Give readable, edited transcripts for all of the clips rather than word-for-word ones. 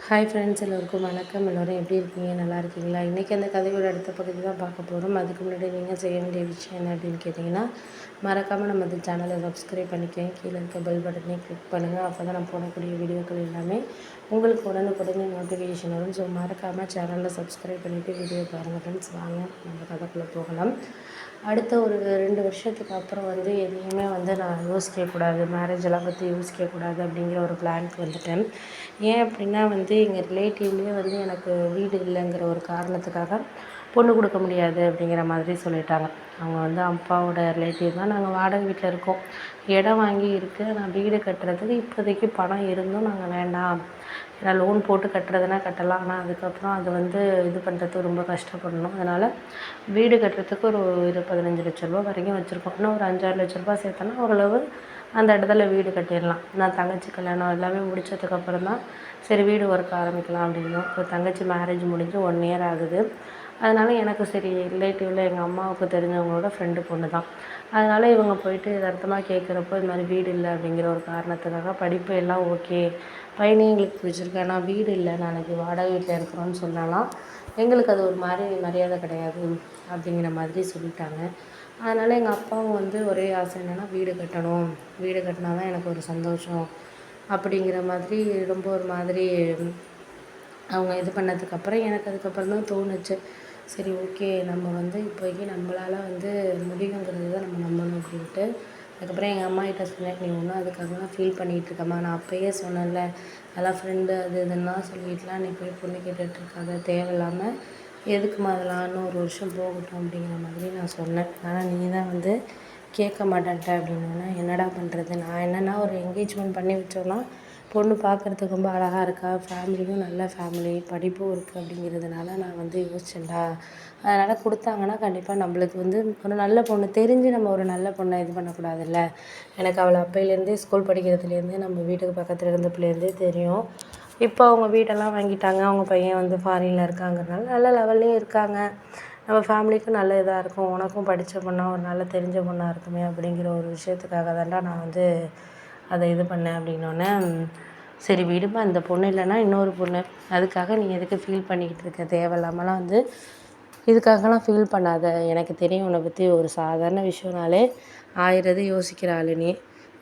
Hi friends, எல்லோருக்கும் வணக்கம். எல்லோரும் எப்படி இருக்கீங்க? நல்லா இருக்கீங்களா? இன்றைக்கி அந்த கதையோட அடுத்த பகுதி தான் பார்க்க போகிறோம். அதுக்கு முன்னாடி நீங்கள் செய்ய வேண்டிய விஷயம் என்ன அப்படின்னு கேட்டிங்கன்னா, மறக்காமல் நம்ம இந்த சேனலை சப்ஸ்கிரைப் பண்ணிக்கோங்க. கீழே இருக்க பெல் பட்டனையும் கிளிக் பண்ணுங்கள். அப்போ தான் நான் போடக்கூடிய வீடியோக்கள் எல்லாமே உங்களுக்கு உடனுக்குடனே நோட்டிஃபிகேஷன் வரும். ஸோ மறக்காமல் சேனலில் சப்ஸ்கிரைப் பண்ணிவிட்டு வீடியோ பாருங்கள் ஃப்ரெண்ட்ஸ். வாங்க நம்ம கதைக்குள்ளே போகலாம். அடுத்த ஒரு 2 வருஷத்துக்கு அப்புறம் எதையுமே நான் யோசிக்கக்கூடாது, மேரேஜ் எல்லாம் பற்றி யோசிக்கக்கூடாது அப்படிங்கிற ஒரு பிளானுக்கு வந்துட்டேன். ஏன் அப்படின்னா எங்கள் ரிலேட்டிவ்லேயே எனக்கு வீடு இல்லைங்கிற ஒரு காரணத்துக்காக பொண்ணு கொடுக்க முடியாது அப்படிங்கிற மாதிரி சொல்லிட்டாங்க. அவங்க அப்பாவோட ரிலேட்டிவ் தான். நாங்கள் வாடகை வீட்டில் இருக்கோம். இடம் வாங்கி இருக்குது. நான் வீடு கட்டுறதுக்கு இப்போதைக்கு பணம் இருந்தும் நாங்கள் வேண்டாம், ஏன்னா லோன் போட்டு கட்டுறதுனா கட்டலாம், ஆனால் அதுக்கப்புறம் அது இது பண்ணுறதுக்கு ரொம்ப கஷ்டப்படணும். அதனால் வீடு கட்டுறதுக்கு ஒரு 15 லட்ச ரூபா வரைக்கும் வச்சுருக்கோம். இன்னும் ஒரு 5-6 லட்ச ரூபா சேர்த்தோன்னா ஓரளவு அந்த இடத்துல வீடு கட்டிடலாம். நான் தங்கச்சி கல்யாணம் எல்லாமே முடித்ததுக்கப்புறம் தான் சரி வீடு ஒர்க் ஆரம்பிக்கலாம் அப்படின்னோம். இப்போ தங்கச்சி மேரேஜ் முடிஞ்சு 1 இயர் ஆகுது. அதனால் எனக்கு சரி ரிலேட்டிவில் எங்கள் அம்மாவுக்கு தெரிஞ்சவங்களோட ஃப்ரெண்டு பொண்ணு தான். அதனால் இவங்க போயிட்டு எதார்த்தமாக கேட்குறப்போ இது மாதிரி வீடு இல்லை அப்படிங்கிற ஒரு காரணத்துக்காக படிப்பு எல்லாம் ஓகே, பையனையும் எங்களுக்கு பிடிச்சிருக்கு, ஆனால் வீடு இல்லை, நாளைக்கு வாடகை வீட்டில் இருக்கிறோன்னு சொன்னாலாம் எங்களுக்கு அது ஒரு மாதிரி மரியாதை கிடையாது அப்படிங்கிற மாதிரி சொல்லிட்டாங்க. அதனால் எங்கள் அப்பாவும் ஒரே ஆசை என்னென்னா வீடு கட்டணும், வீடு கட்டினா தான் எனக்கு ஒரு சந்தோஷம் அப்படிங்கிற மாதிரி ரொம்ப ஒரு மாதிரி அவங்க இது பண்ணதுக்கப்புறம் எனக்கு அதுக்கப்புறம் தான் தோணுச்சு, சரி ஓகே நம்ம இப்போதைக்கு நம்மளால் முடியுங்கிறது தான் நம்ம நம்பணும் அப்படின்ட்டு. அதுக்கப்புறம் எங்கள் அம்மாகிட்ட சொன்னேன், நீ ஒன்றும் அதுக்காகலாம் ஃபீல் பண்ணிகிட்டு இருக்கம்மா, நான் அப்போயே சொன்னேன்ல, அதெல்லாம் ஃப்ரெண்டு அது இதுன்னெலாம் சொல்லிட்டுலாம் நீ போய் பொண்ணு கேட்டுட்ருக்காத, தேவையில்லாமல் எதுக்குமா அதெல்லாம், இன்னும் ஒரு வருஷம் போகட்டும் அப்படிங்கிற மாதிரி நான் சொன்னேன். ஆனால் நீ தான் கேட்க மாட்டேன்ட்ட அப்படின்னோடனே என்னடா பண்ணுறது. நான் என்னென்னா ஒரு என்கேஜ்மெண்ட் பண்ணி வச்சோன்னா பொண்ணு பார்க்குறதுக்கு ரொம்ப அழகாக இருக்கா, ஃபேமிலியும் நல்ல ஃபேமிலி, படிப்பும் இருக்குது அப்படிங்கிறதுனால நான் யோசிச்சேன்டா. அதனால் கொடுத்தாங்கன்னா கண்டிப்பாக நம்மளுக்கு ஒரு நல்ல பொண்ணு தெரிஞ்சு நம்ம ஒரு நல்ல பொண்ணை இது பண்ணக்கூடாதுல்ல. எனக்கு அவளை அப்போலேருந்தே ஸ்கூல் படிக்கிறதுலேருந்தே நம்ம வீட்டுக்கு பக்கத்தில் இருந்தப்புலேருந்தே தெரியும். இப்போ அவங்க வீடெல்லாம் வாங்கிட்டாங்க. அவங்க பையன் ஃபாரினில் இருக்காங்கிறனால நல்ல லெவல்லையும் இருக்காங்க. நம்ம ஃபேமிலிக்கும் நல்ல இதாக இருக்கும். உனக்கும் படித்த பொண்ணா ஒரு நல்ல தெரிஞ்ச பொண்ணா இருக்குமே அப்படிங்கிற ஒரு விஷயத்துக்காக தான்டா நான் அதை இது பண்ணேன் அப்படின்னோடனே, சரி விடுமா, இந்த பொண்ணு இல்லைன்னா இன்னொரு பொண்ணு, அதுக்காக நீ எதுக்கு ஃபீல் பண்ணிக்கிட்டு இருக்க, தேவையில்லாமலாம் இதுக்காகலாம் ஃபீல் பண்ணாத, எனக்கு தெரியும் உன்னை பற்றி, ஒரு சாதாரண விஷயம்னாலே 1000 இது யோசிக்கிற ஆளு நீ,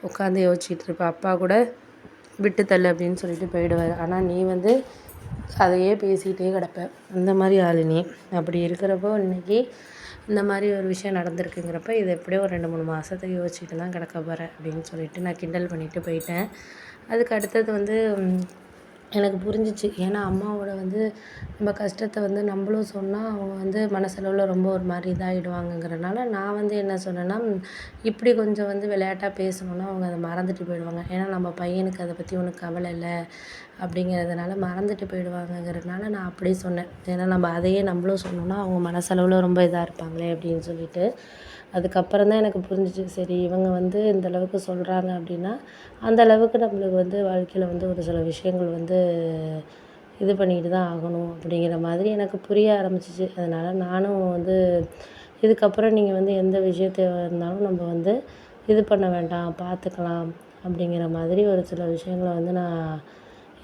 உட்காந்து யோசிச்சுட்டு இருப்ப, அப்பா கூட விட்டு தள்ளு அப்படின்னு சொல்லிட்டு போயிடுவார், ஆனால் நீ அதையே பேசிகிட்டே கிடப்ப, அந்த மாதிரி ஆளு நீ. அப்படி இருக்கிறப்போ இன்றைக்கி இந்த மாதிரி ஒரு விஷயம் நடந்திருக்குங்கிறப்ப இது எப்படியோ ஒரு 2-3 மாதத்தை யோசிச்சுட்டு தான் கிடக்க போகிறேன் அப்படின்னு சொல்லிட்டு நான் கிண்டல் பண்ணிவிட்டு போயிட்டேன். அதுக்கு அடுத்தது எனக்கு புரிஞ்சிச்சு. ஏன்னா அம்மாவோட நம்ம கஷ்டத்தை நம்மளும் சொன்னால் அவங்க மனசளவில் ரொம்ப ஒரு மாதிரி இதாகிடுவாங்கங்கிறனால நான் என்ன சொன்னேன்னா, இப்படி கொஞ்சம் விளையாட்டாக பேசணுன்னா அவங்க அதை மறந்துட்டு போயிடுவாங்க. ஏன்னா நம்ம பையனுக்கு அதை பற்றி ஒன்றும் கவலை இல்லை அப்படிங்கிறதுனால மறந்துட்டு போயிடுவாங்கங்கிறதுனால நான் அப்படியே சொன்னேன். ஏன்னா நம்ம அதையே நம்மளும் சொன்னோன்னா அவங்க மனசளவில் ரொம்ப இதாக இருப்பாங்களே அப்படின்னு சொல்லிட்டு. அதுக்கப்புறம் தான் எனக்கு புரிஞ்சிச்சு, சரி இவங்க இந்த அளவுக்கு சொல்கிறாங்க அப்படின்னா அந்த அளவுக்கு நம்மளுக்கு வாழ்க்கையில் ஒரு சில விஷயங்கள் இது பண்ணிக்கிட்டு தான் ஆகணும் அப்படிங்கிற மாதிரி எனக்கு புரிய ஆரம்பிச்சிச்சு. அதனால் நானும் இதுக்கப்புறம் நீங்கள் எந்த விஷயத்த இருந்தாலும் நம்ம இது பண்ண வேண்டாம், பார்த்துக்கலாம் அப்படிங்கிற மாதிரி ஒரு சில விஷயங்களை நான்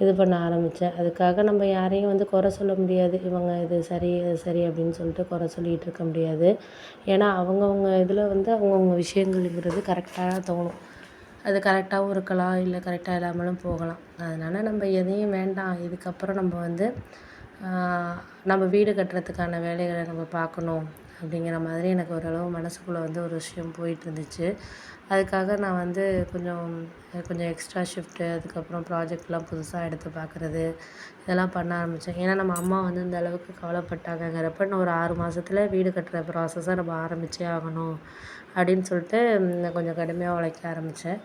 இது பண்ண ஆரம்பித்தேன். அதுக்காக நம்ம யாரையும் குறை சொல்ல முடியாது. இவங்க இது சரி இது சரி அப்படின்னு சொல்லிட்டு குறை சொல்லிகிட்டு இருக்க முடியாது. ஏன்னா அவங்கவுங்க இதில் அவங்கவுங்க விஷயங்கள்ங்கிறது கரெக்டாக தோணும். அது கரெக்டாகவும் இருக்கலாம், இல்லை கரெக்டாக இல்லாமலும் போகலாம். அதனால் நம்ம எதையும் வேண்டாம், இதுக்கப்புறம் நம்ம வீடு கட்டுறதுக்கான வேலைகளை நம்ம பார்க்கணும் அப்படிங்கிற மாதிரி எனக்கு ஓரளவு மனசுக்குள்ளே ஒரு விஷயம் போயிட்டு இருந்துச்சு. அதுக்காக நான் கொஞ்சம் எக்ஸ்ட்ரா ஷிஃப்ட்டு, அதுக்கப்புறம் ப்ராஜெக்ட்லாம் புதுசாக எடுத்து பார்க்குறது, இதெல்லாம் பண்ண ஆரம்பித்தேன். ஏன்னா நம்ம அம்மா இந்த அளவுக்கு கவலைப்பட்டாங்கங்கிறப்ப இன்னும் ஒரு 6 மாதத்துல வீடு கட்டுற ப்ராசஸை நம்ம ஆரம்பித்தே ஆகணும் அப்படின்னு சொல்லிட்டு நான் கொஞ்சம் கடுமையாக உழைக்க ஆரம்பித்தேன்.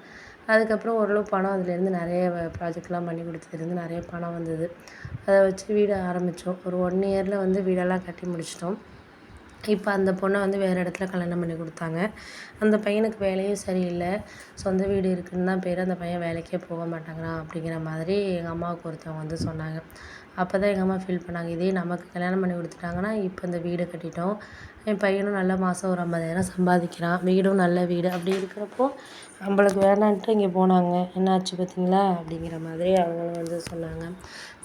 அதுக்கப்புறம் ஓரளவு பணம் அதுலேருந்து நிறைய ப்ராஜெக்ட்லாம் பண்ணி கொடுத்ததுலேருந்து நிறைய பணம் வந்தது. அதை வச்சு வீடு ஆரம்பித்தோம். ஒரு 1 இயரில் வீடெல்லாம் கட்டி முடிச்சிட்டோம். இப்போ அந்த பொண்ணை வேறு இடத்துல கல்யாணம் பண்ணி கொடுத்தாங்க. அந்த பையனுக்கு வேலையும் சரியில்லை, சொந்த வீடு இருக்குதுன்னு தான் பேர், அந்த பையன் வேலைக்கே போக மாட்டேங்கிறான் அப்படிங்கிற மாதிரி எங்கள் அம்மாவுக்கு ஒருத்தவங்க சொன்னாங்க. அப்போ தான் எங்கள் அம்மா ஃபீல் பண்ணாங்க, இதே நமக்கு கல்யாணம் பண்ணி கொடுத்துட்டாங்கன்னா இப்போ இந்த வீடு கட்டிட்டோம், என் பையனும் நல்லா மாதம் ஒரு 50,000 சம்பாதிக்கிறான், வீடும் நல்ல வீடு. அப்படி இருக்கிறப்போ நம்மளுக்கு வேணான்ட்டு இங்கே போனாங்க. என்னாச்சு பார்த்தீங்களா? அப்படிங்கிற மாதிரி அவங்களும் வந்து சொன்னாங்க.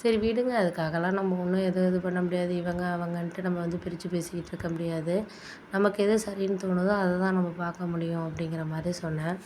சரி விடுங்க, அதுக்காகலாம் நம்ம ஒன்றும் எதுவும் இது பண்ண முடியாது. இவங்க அவங்கன்ட்டு நம்ம வந்து பிரித்து பேசிக்கிட்டு இருக்க முடியாது. நமக்கு எது சரின்னு தோணுதோ அதை தான் நம்ம பார்க்க முடியும் அப்படிங்கிற மாதிரி சொன்னேன்.